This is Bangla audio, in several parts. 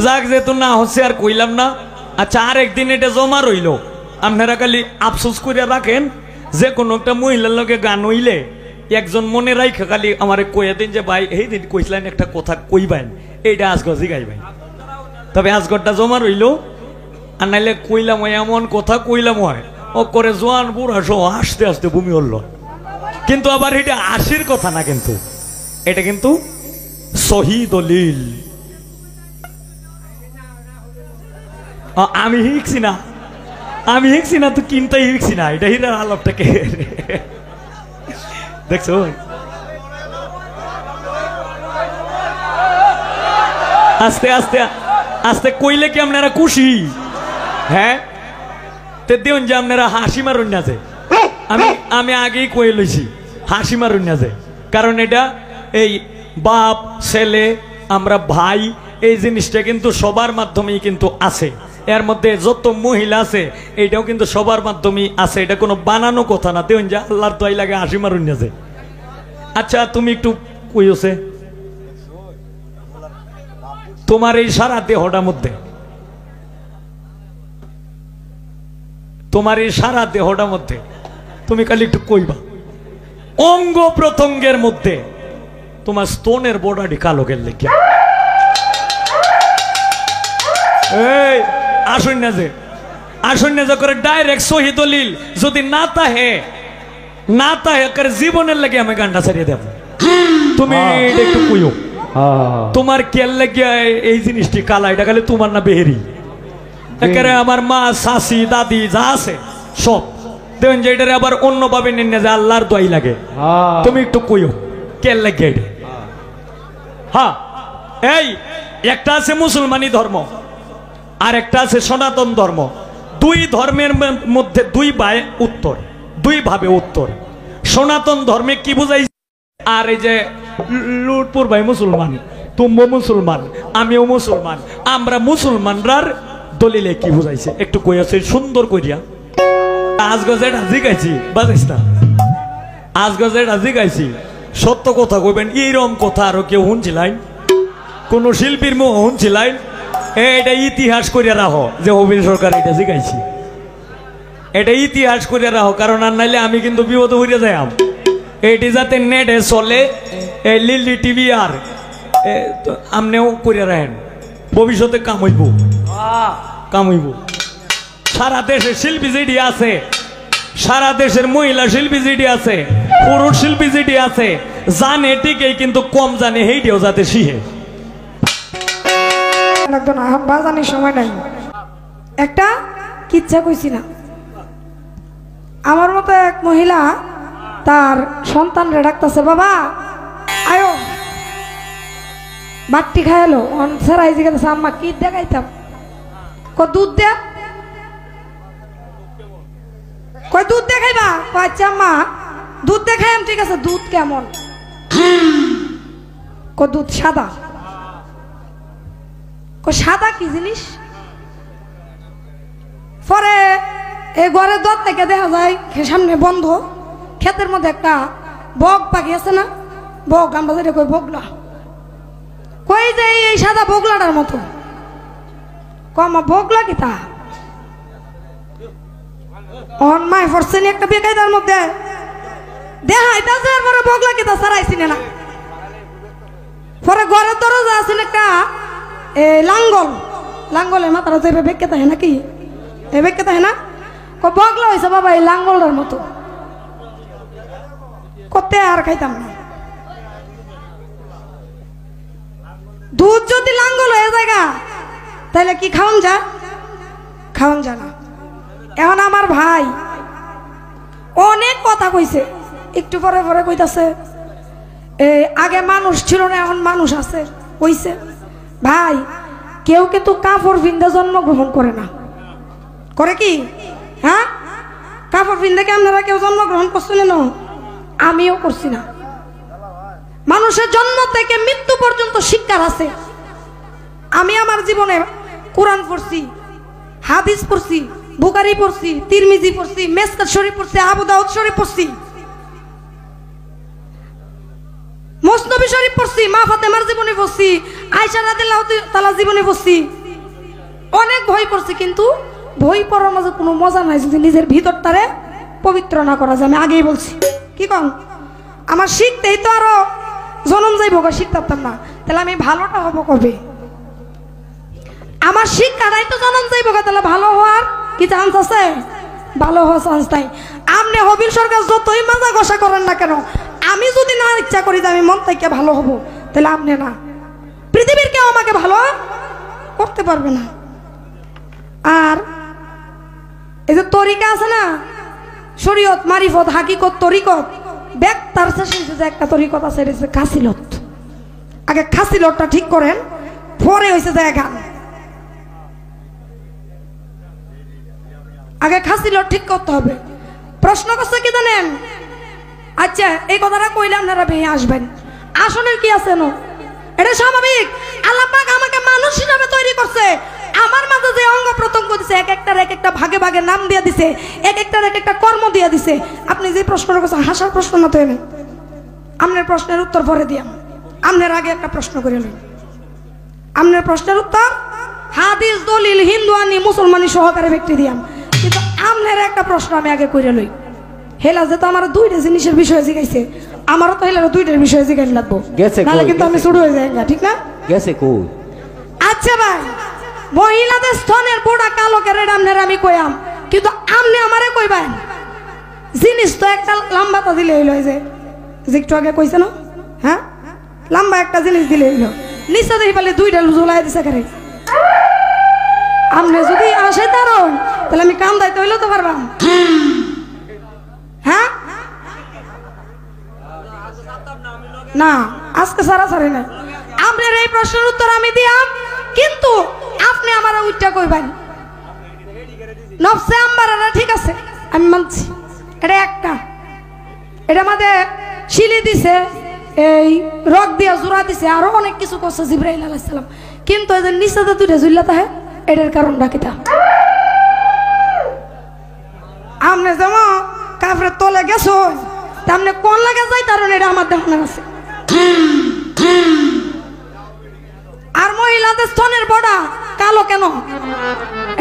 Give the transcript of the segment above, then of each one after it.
যাক যেহেতু না হচ্ছে আর কইলাম না। আচ্ছা আর একদিন এটা জমা রইল, আপনারা খালি আফসোস করে রাখেন যে কোনো একটা মহিলার লগে গান হইলে একজন মনে রাখে খালি আমার কইয়া দিন যে ভাই এই দিন কইছিলেন একটা কথা কইবেন, এইটা আজগজি গাইবেন। তবে আজগরটা জমা রইল, আর নাইলে কইলাম এমন কথা কইলাম হয় ও করে জোয়ান বুড়া সহ আস্তে আস্তে ভূমি হল। কিন্তু আবার এটা আশির কথা না, কিন্তু এটা কিন্তু সহি দলিল। আমি শিখছি না, আমি শিখছি না, তো কিনতে শিখছি না, এটা হিরার আলাপটাকে দেখছো। আস্তে আস্তে আস্তে কইলে কি আপনারা খুশি? হ্যাঁ তে দেন যে আপনারা হাসি মারুন না যে, আমি আগেই কয়ে লইছি হাসি মারুন না যে, কারণ এটা এই বাপ ছেলে আমরা ভাই এই জিনিসটা কিন্তু সবার মাধ্যমেই কিন্তু আছে। এর মধ্যে যত মহিলা আছে এইটাও কিন্তু সবার মাধ্যমেই আছে, এটা কোনো বানানো কথা না। দেন যে আল্লাহর দোয়াই লাগে হাসি মারুন না যে। আচ্ছা তুমি একটু কইছে তোমার এই সারা দেহটার মধ্যে, তোমার এই সারা দেহটার মধ্যে তুমি খালি একটু কইবা অঙ্গ প্রত্যঙ্গের মধ্যে তোমার স্তনের বর্ডারটি কালো গেলে কি এই আসুন না যে, আসুন না যে করে ডাইরেক্ট সহি দলিল যদি না তাহে করে জীবনের লাগে আমি গানটা ছাড়িয়ে দেব। তুমি এটা একটু কইও তোমার কেল লাগিয়া এই জিনিসটি কালা, এটা খালি তোমার না বেহেরি একেবারে আমার মা শাশি দাদি যা আছে সব দেখুন যে এটারে আবার অন্যভাবে নেন না যে আল্লাহর দোয়াই লাগে। তুমি একটু কইও কেল লাগিয়া এটা। হ্যাঁ এই একটা আছে মুসলমানি ধর্ম আর একটা আছে সনাতন ধর্ম, দুই ধর্মের মধ্যে দুই ভাবে উত্তর। সনাতন ধর্মে কি বুঝাই? আর এই যে লুটপুর ভাই মুসলমান, তুমিও মুসলমান আমিও মুসলমান, আমরা মুসলমানরার দলিলে কি বুঝাইছে একটু কইয়াছে সুন্দর করিয়া। আজগজে রাজি গাইছি বাজাইস না, আজগজে রাজি গাইছি সত্য কথা কইবেন। এইরকম কথা আরো কেউ শুনছিলেন? কোন শিল্পীর মুখ শুনছিলেন? এটা ইতিহাস করিয়া রাখো যে হবির সরকার এটা জিগাইছি, এটা ইতিহাস করিয়া রাখো, কারণ আর নাইলে আমি কিন্তু বিপদ হইয়া যাই। এটি যাতে নেটে চলে এই লিলি টিভি আর আমনেও করিয়া রাখেন, ভবিষ্যতে কামইব। সারা দেশের শিল্পী যেটি আছে, সারা দেশের মহিলা শিল্পী যেটি আছে, পুরুষ শিল্পী যেটি আছে, জানে ঠিকই কিন্তু কম জানে, সেইটিও যাতে শিখে। একজন বাজানির সময় নাই, একটা কিচ্ছা কইছি না। আমার মতো এক মহিলা তার সন্তানরে ডাকতেছে, বাবা আয়ো বাট্টি খাইলো। সেরাই জিজ্ঞাসা আম্মা কি দেখাইতাম? দুধ দে, কই দুধ দেখাইবা? আচ্ছা আম্মা দুধ দেখাইম, ঠিক আছে দুধ কেমন? দুধ সাদা। সাদা কি জিনিস? পরে এই ঘরের দর থেকে দেখা যায় সামনে বন্ধ, ক্ষেতের মধ্যে একটা বক পাখি আছে না, বক আমরা যেটা কই বগলা, কই যে এই সাদা বগলাটার মতো। কমা বগলা কি তা অনমায় ফরসেনি একটা বেকায়দার মধ্যে দেখাইতাছে, পরে বগলা কি তা সারাইছি না। পরে ঘরের দরজা আছে একটা লাঙ্গলের মাথাটা তো এবার বেঁকে থাকে নাকি, এ বেঁকে থাকে না? বগলা হয়েছে বাবা এই লাঙ্গলটার মতো, করতে আর খাইতাম না। দুধ যদি লাঙ্গল হয়ে যায় তাহলে কি খাওয়ান যা? খাওয়ান যা না। এখন আমার ভাই অনেক কথা কইছে, একটু পরে পরে কইতাছে আগে মানুষ ছিল না এখন মানুষ আছে। কইছে ভাই কেউ কিন্তু কাপড় পিন্দে জন্মগ্রহণ করে না, করে কি? হ্যাঁ কাপড় পিন্দে কি আপনারা কেউ জন্মগ্রহণ করছেন না? আমিও করছি না। মানুষের জন্ম থেকে মৃত্যু পর্যন্ত শিক্ষার আছে। আমি আমার জীবনে কোরআন পড়ছি, হাদিস পড়ছি, বুখারী পড়ছি, তিরমিজি পড়ছি, মেসকাত শরীফ পড়ছি, আবু দাউদ শরীফ পড়ছি, মসনবী শরীফ পড়ছি, মা ফাতেমার জীবনী পড়ছি, আয়েশা রাদিয়াল্লাহু তাআলা জীবনী পড়ছি, অনেক বই পড়ছি, কিন্তু বই পড়ার মাঝে কোনো মজা নাই যদি নিজের ভিতরটারে পবিত্র না করা যায়। আমি আগেই বলছি, কি কন আমার শিখতেই তো আরো জনম যাইব, শিখতে পারতাম না, তাহলে আমি ভালোটা হবো কবে? আমার শিক্ষাটাই তো জনম যাইব, তাহলে ভালো হওয়ার কি চান্স আছে? ভালো হওয়ার চান্স নাই। আপনি হবির সরকার যতই মজা কষা করেন না কেন, আমি যদি না ইচ্ছা করি যে আমি মন থেকে ভালো হব, তাহলে আপনি না, পৃথিবীর কেউ আমাকে ভালো করতে পারবে না। আর এই যে তরিকা আছে না, শরীয়ত, মারিফত, হাকিকত, তরিকত, ব্যাগ তার শেষে যে একটা তরিকত আছে, এটা হচ্ছে খাসিলত। আগে খাসিলতটা ঠিক করেন, পরে হয়েছে যায় গান। আগে খাসিলত ঠিক করতে হবে। প্রশ্ন করছে কি জানেন? আচ্ছা এই কথাটা কইলে আপনারা ভেঙে আসবেন, আসনের কি আছে না? এটা স্বাভাবিক। আল্লাহ পাক আমাকে মানুষ হিসাবে তৈরি করছে, আমার মাঝে যে অঙ্গ প্রত্যঙ্গ দিছে, এক একটা ভাগে ভাগে নাম দিয়ে দিছে, এক একটা কর্ম দিয়ে দিছে। আপনি যে প্রশ্নটা করছেন হাসার প্রশ্ন না তো, এনে আপনার প্রশ্নের উত্তর পরে দিয়াম। আপনার আগে একটা প্রশ্ন করে নিন, আপনার প্রশ্নের উত্তর হাদিস, দলিল, হিন্দুয়ানি, মুসলমানি সহকারে ব্যক্তি দিয়াম, কিন্তু আপনার একটা প্রশ্ন আমি আগে করে লই। হেলা যে তো আমার দুইটা জিনিসের বিষয়ে জিগাইছে, আমারও তো হেলার দুইটার বিষয়ে জিগাই লাগবো, নাহলে কিন্তু আমি শুরু হয়ে যাই না, ঠিক না? গেছে কই? আচ্ছা ভাই, মহিলাদের স্তনের বোড়া কালো কেরেড আপনার আমি কইয়াম, কিন্তু আপনি আমারে কইবেন জিনিস তো একটা লম্বাটা দিলে হইল, যে একটু আগে কইছে না, হ্যাঁ লম্বা একটা জিনিস দিলে হইল, নিচে দেখি পালে দুইটা ঝুলাই দিছে করে। আপনি যদি আসে তারন, তাহলে আমি কাম দায়িত্ব হইলেও তো পারবাম, হ্যাঁ না আজকে সারা সারি না। আপনার এই প্রশ্নের উত্তর আমি দিয়াম, কিন্তু আপনি আমার উইটা কইবেন নফসে আম্মারা, ঠিক আছে আমি মানছি, এটা একটা, এটা আমাদের শিলি দিছে, এই রক দিয়া জোড়া দিছে, আরো অনেক কিছু করছে জিবরাইল আলাইহিস সালাম, কিন্তু এই যে নিচেতে দুইটা ঝুল্লাতে হয়, এটার কারণটা কিতা? আপনি যেমন কাফরের তলে গেছো, তেমনি কোন লাগে যাই কারণ এটা আমার দেখানোর আছে। আর মহিলাদের স্তনের বড়া কালো কেন,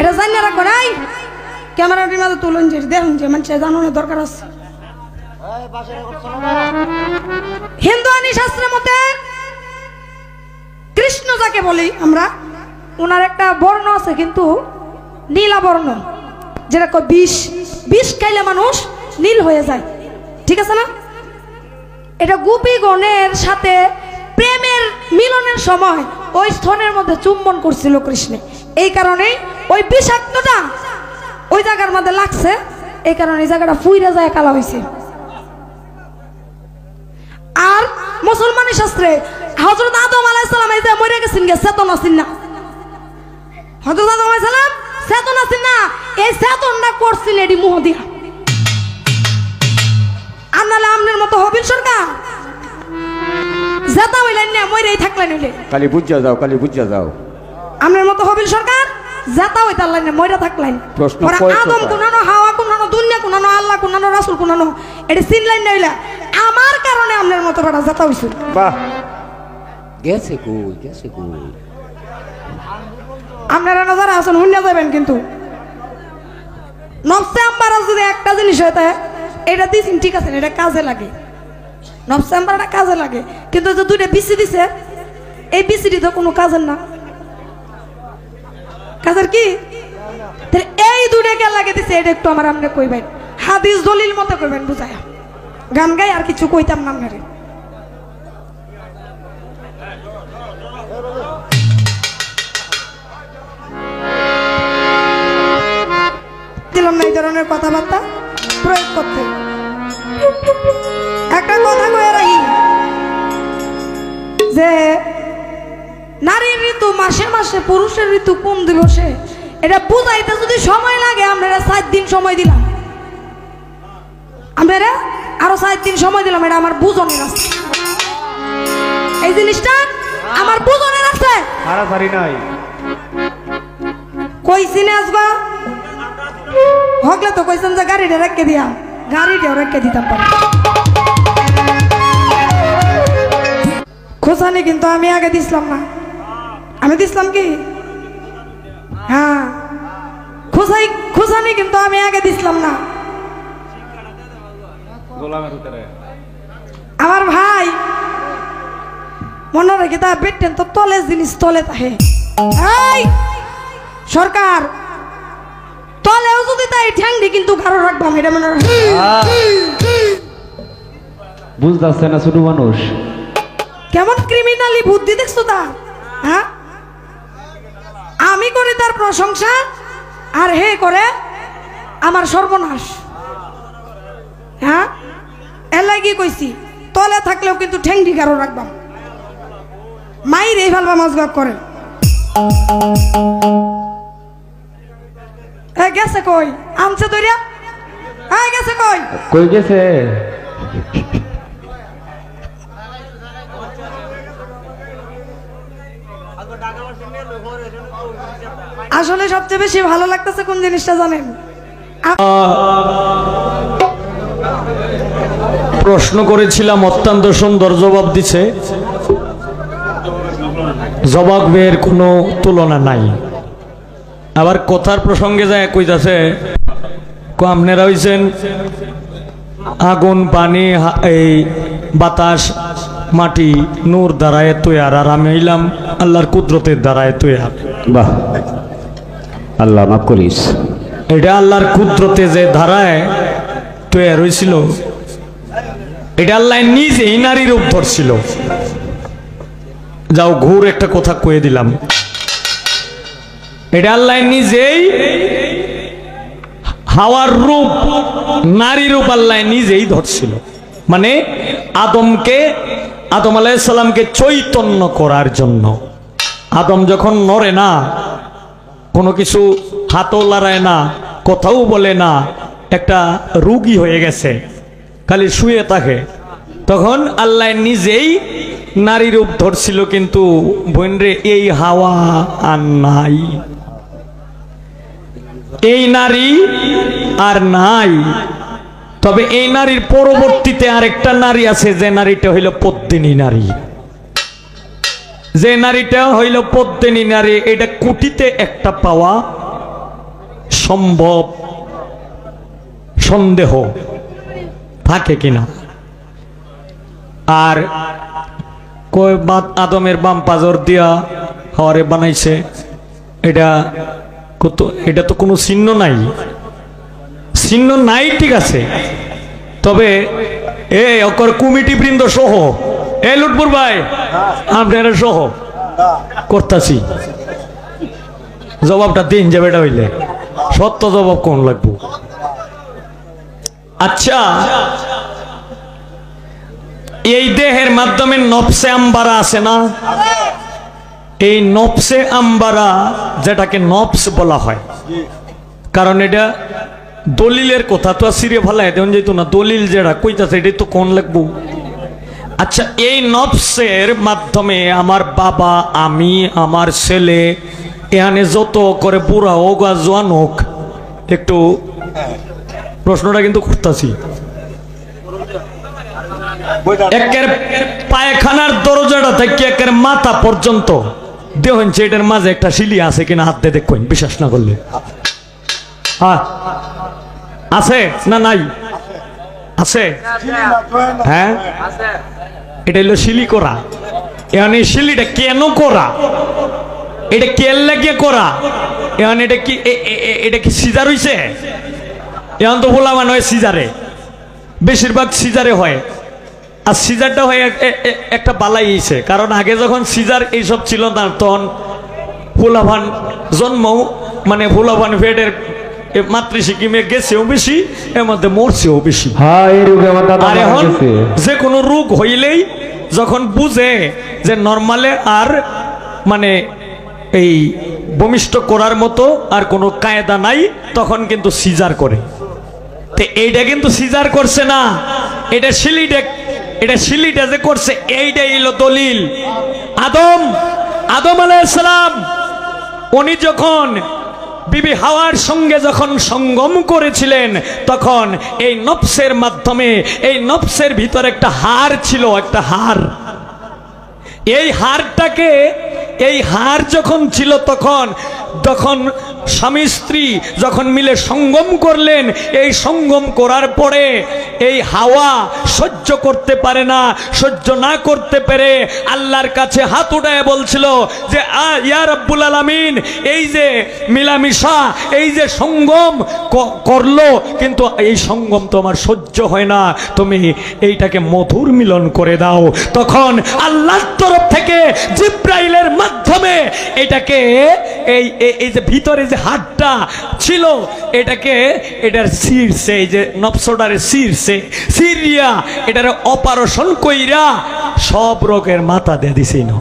এটা জানিয়ে রাখো নাই, ক্যামেরাটির মাঝে তুলুন যে দেখুন যে মানুষ জানানোর দরকার আছে। হিন্দুয়ানি শাস্ত্রের মতে কৃষ্ণ যাকে বলি আমরা, ওনার একটা বর্ণ আছে কিন্তু নীলা বর্ণ, যেটা বিষ খাইলে মানুষ নীল হয়ে যায়, ঠিক আছে না? এটা গোপীগণের সাথে প্রেমের মিলনের সময় ওই স্তনের মধ্যে চুম্বন করছিল কৃষ্ণ, এই কারণেই ওই বিষাক্তটা ওই জায়গার মধ্যে লাগছে, এই কারণে এই জায়গাটা ফুইরা যায় কালা হয়েছে। আর মুসলমানি শাস্ত্রে হযরত আদম আলাইহিস সালাম এই যে মরে গেছেন, চেতন আছেন না, হযরত আদম আলাইহিস সালাম চেতন আছেন না, এই চেতনটা করছিল এডি মুহ দিয়া। আনালে আমনের মতো হবিল সরকার যেটা হইলেন না, মরেই থাকলেন হইলে কালি বুঝা যাও, কালি বুঝা যাও, আমনের মতো হবিল সরকার যেটা হইতালেন না, মরে থাকলেন। প্রশ্ন আদম কুনানো, হাওয়া কুনানো, দুনিয়া কুনানো, আল্লাহ কুনানো, রাসূল কুনানো, এটা চিনলেন না হইলা, আমার কারণে আমনের মতো বড় যেটা হইছে। বাহ, গেছে কই, গেছে কই? আপনারা নজর আসুন, হুন্না যাবেন, কিন্তু নফসে আম্মারা যদি একটা জিনিস হইতে এটা দিয়েছেন, ঠিক আছে, এটা কাজে লাগে, নফসে আম্মারাটা কাজে লাগে, কিন্তু যে দুইটা বিসি দিছে, এই বিসিটি তো কোনো কাজের না, কাজের কি? এই দুইটাকে লাগে দিছে, এটা একটু আমার আপনি কইবেন, হাদিস দলিল মতো কইবেন, বুঝায়া গান গাই আর কিছু কইতাম না আপনারে। দিলাম না এই ধরনের কথাবার্তা প্রয়োগ করতে। একটা কথা কয়ে রাখি যে নারীর ঋতু মাসে মাসে, পুরুষের ঋতু কোন দিবসে, এটা বুঝাইতে যদি সময় লাগে, আমরা 7 দিন সময় দিলাম, আমরা আরো 7 দিন সময় দিলাম, এটা আমার বুঝনের আছে, এই জিনিসটা আমার বুঝনের আছে, তাড়াতাড়ি নাই কইছি না আসবা হগলে তো কইছেন যে গাড়িটা রেখে দিয়া, গাড়িটাও রেখে দিতাম পারে। খোসানি কিন্তু আমি আগে দিছিলাম না। আমি দিছিলাম কি? হ্যাঁ, খোসানি কিন্তু আমি আগে দিছিলাম না। আমার ভাই মনে রেখে তা বেটেন তো তলে জিনিস তলে তাহে। এই সরকার তলেও যদি তাই ঠ্যাংডি কিন্তু কারো রাখবাম, এটা মনে রাখ। বুঝতেছে না ছোট মানুষ। কেমন ক্রিমিনালি বুদ্ধি দেখছো তা? হ্যাঁ, আমি করি তার প্রশংসা আর হে করে আমার সর্বনাশ। হ্যাঁ, এর লাগি কইছি তলে থাকলেও কিন্তু ঠ্যাংডি কারো রাখবাম, মাইরে ফেলবা মজগব করে। গেছে কই? আনছে দরিয়া? হ্যাঁ গেছে কই? কই গেছে? আসলে সবচেয়ে বেশি ভালো লাগতেছে কোন জিনিসটা জানেন? প্রশ্ন করেছিলাম, অত্যন্ত সুন্দর জবাব দিছে। জবাবের কোনো তুলনা নাই। আবার কথার প্রসঙ্গে যায় কইতাছে, আপনারা হইছেন আগুন, পানি, এই বাতাস, মাটি, নূর দ্বারায় তৈয়ার, আর আমি হইলাম আল্লাহর কুদরতের দ্বারায় তৈয়ার। বাহ, আল্লাহ মাফ করিস। এটা আল্লাহর কুদরতে যে ধারায় তৈয়ার হয়েছিল, এটা আল্লাহ নিজেই নারী রূপ ধরছিল। যাও ঘুর একটা কথা কয়ে দিলাম, এটা আল্লাহ নিজেই হাওয়ার রূপ, নারী রূপ আল্লাহ নিজেই ধরছিল। মানে আদম আলাইহিস সালামকে চৈতন্য করার জন্য। আদম যখন নড়ে না, কোনো কিছু হাতও লড়ায় না, কথাও বলে না, একটা রোগী হয়ে গেছে, খালি শুয়ে থাকে, তখন আল্লাহ নিজেই নারী রূপ ধরছিল। কিন্তু বোনরে, এই হাওয়া আর নাই, এই নারী আর নাই। তবে এই নারীর পরবর্তীতে আরেকটা নারী আছে, যে নারীটা হইল পদ্মিনী নারী। যে নারীটা হইল পদ্মিনী নারী, এটা কোটিতে একটা পাওয়া সম্ভব, সন্দেহ থাকে কিনা। আর কই আদমের বাম পাজর দিয়া হাওয়ারে বানাইছে, এটা তো কোনো চিহ্ন নাই, চিহ্ন নাই, ঠিক আছে। তবে অকর কমিটি বৃন্দ সহ, লুটপুর ভাই আপনারা সহ করতাছি, জবাবটা দিন যে বেটা হইলে সত্য জবাব কোন লাগবো। আচ্ছা, এই দেহের মাধ্যমে নফসে আম্বারা আছে না? এই নফসে আম্বারা, যেটাকে নফস বলা হয়, কারণ এটা দলিলের কথা তো সিরে ফেলায় দেন যেত না, দলিল যেটা কইতাছে এটাই তো কোন লাগবো। আচ্ছা, এই নফসের মাধ্যমে আমার বাবা, আমি, আমার ছেলে, এখানে যত করে বুড়া হোক আর জোয়ান হোক, একটু প্রশ্নটা কিন্তু করতেছি, একের পায়খানার দরজাটা থেকে একের মাথা পর্যন্ত দেখুন এটার মাঝে একটা শিলি আছে কিনা, হাত দিয়ে দেখুন, বিশ্বাস না করলে। হ্যাঁ আছে না নাই? আছে, হ্যাঁ, এটা হলো শিলি করা। এখন এই শিলিটা কেন করা, এটা কেন লাগিয়ে করা? এখন এটা কি সিজার হইছে? এখন তো বলা মানে হয় সিজারে, বেশিরভাগ সিজারে হয়। আর সিজারটা হয়ে একটা বালাই হয়েছে, কারণ আগে যখন সিজার এইসব ছিল না, তখন ফুলাভান জন্ম, মানে ফুলাভান ফেটের মাতৃশিকিমে গেছেও বেশি, এর মধ্যে মরছেও বেশি। আর এখন যে কোনো রোগ হইলেই যখন বুঝে যে নর্মালে আর মানে এই ভূমিষ্ঠ করার মতো আর কোনো কায়দা নাই, তখন কিন্তু সিজার করে। তো এইটা কিন্তু সিজার করছে না, এটা শিলিটা যে করছে, এইটাই হলো দলিল। আদম আলাইহিস সালাম উনি যখন বিবি হাওয়ার সঙ্গে যখন সঙ্গম করেছিলেন, তখন এই নফসের মাধ্যমে, এই নফসের ভিতরে একটা হাড় ছিল, একটা হাড়। এই হাড়টাকে, এই হাড় যখন ছিল তখন যখন স্বামী স্ত্রী যখন মিলে সঙ্গম করলেন, এই সঙ্গম করার পরে এই হাওয়া সহ্য করতে পারে না, সহ্য না করতে পেরে আল্লাহর কাছে হাত উঠায় বলছিল যে ইয়া রাব্বুল আলামিন, এই যে মিলামিশা, এই যে সঙ্গম করলো, কিন্তু এই সঙ্গম তো আমার সহ্য হয় না, তুমি এইটাকে মধুর মিলন করে দাও। তখন আল্লাহর তরফ থেকে জিব্রাইলের মাধ্যমে এটাকে এই যে ভিতরে যে হাড়টা ছিল এটাকে, এটার শীর্ষে, এই যে নফসটারে শীর্ষে সিরিয়া এটারে অপারেশন কইরা সব রোগের মাথা দিয়ে দিছি না।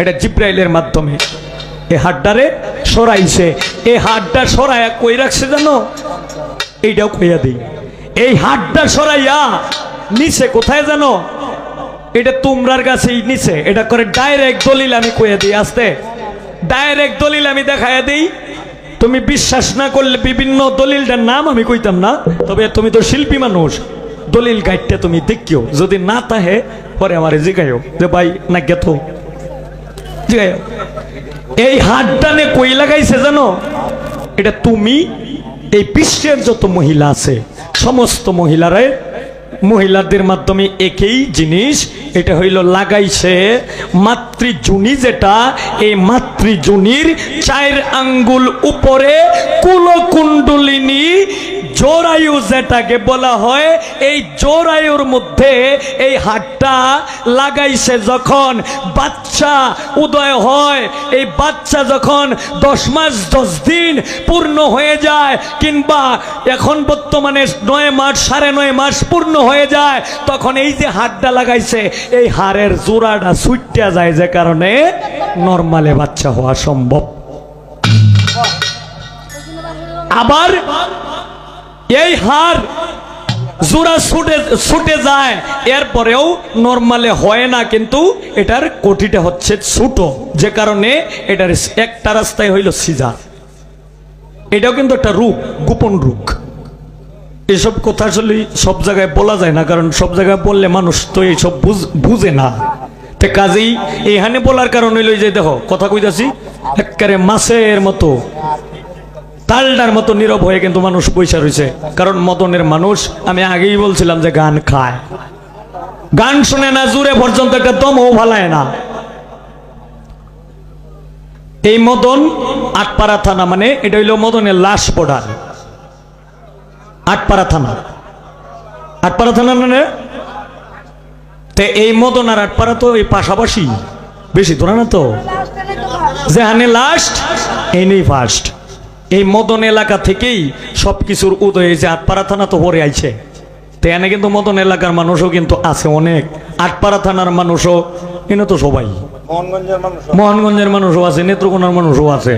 এটা জিব্রাইলের মাধ্যমে এই হাড়টারে সরাইছে। এই হাড়টা সরাইয়া কই রাখছে জানো? এইটাও কইয়া দিই, এই হাড়টা সরাইয়া নিচে কোথায় জানো? এটা তোমরার কাছেই নিচে। এটা করে ডাইরেক্ট দলিল আমি কইয়া দিই, আসতে ডাইরেক্ট দলিল আমি দেখাইয়া দিই। তুমি বিশ্বাস না করলে বিভিন্ন দলিলটার নাম আমি কইতাম না, তবে তুমি তো শিল্পী মানুষ, দলিল গাইডটা তুমি দেখিও, যদি না তাহে পরে আমারে জিগাইও যে ভাই না গেত জিগাইও। এই হাতটানে কই লাগাইছে জানো? এটা তুমি এই বিশ্বের যত মহিলা আছে সমস্ত মহিলাদের মাধ্যমে একই জিনিস, এটা হইল লাগাইছে মাতৃজুনি, যেটা এই মাতৃজুনির 4 আঙ্গুল উপরে কুলকুণ্ডলিনী জরায়ু যেটাকে বলা হয়, এই জরায়ুর মধ্যে এই হাড়টা লাগাইছে। যখন বাচ্চা উদয় হয়, এই বাচ্চা যখন 10 মাস 10 দিন পূর্ণ হয়ে যায়, কিংবা এখন বর্তমানে 9 মাস 9.5 মাস পূর্ণ হয়ে যায়, তখন এই যে হাড়টা লাগাইছে এই হাড়ের জোড়াটা ছুটতে যায়, যে কারণে নরমালে বাচ্চা হওয়া সম্ভব। আবার এই হাড় জোড়া ছুটে যায়, এরপরেও নরমালে হয় না, কিন্তু এটার কোটিটা হচ্ছে ছোট, যে কারণে এটার একটা রাস্তায় হইল সিজার। এটাও কিন্তু একটা রোগ, গোপন রোগ। এসব কথা আসলে সব জায়গায় বলা যায় না, কারণ সব জায়গায় বললে মানুষ তো এইসব বুঝে না। তো কাজেই এখানে বলার কারণ হইল যে দেখো কথা কইতাছি একেবারে মাছের মতো, তালডার মতো নীরব হয়ে কিন্তু মানুষ পয়সা রয়েছে। কারণ মদনের মানুষ, আমি আগেই বলছিলাম যে গান খায়, গান শুনে না, জুড়ে পর্যন্ত একটা দমও ভালায় না। এই মদন আটপাড়া থানা, মানে এটা হইল মদনের লাশ পড়ার আটপাড়া থানা, আটপাড়া থানা মানে এই মদন আর আটপাড়া তো এই পাশাপাশি, বেশি দূরে না তো, যেখানে লাস্ট এই নেই ফার্স্ট। এই মদন এলাকা থেকেই সবকিছুর উদয় হয়েছে। আটপাড়া থানা তো পরে আইছে, তো এনে কিন্তু মদন এলাকার মানুষও কিন্তু আছে অনেক, আটপাড়া থানার মানুষও এনে তো সবাই, মোহনগঞ্জের মানুষও আছে, নেত্রকোনার মানুষও আছে।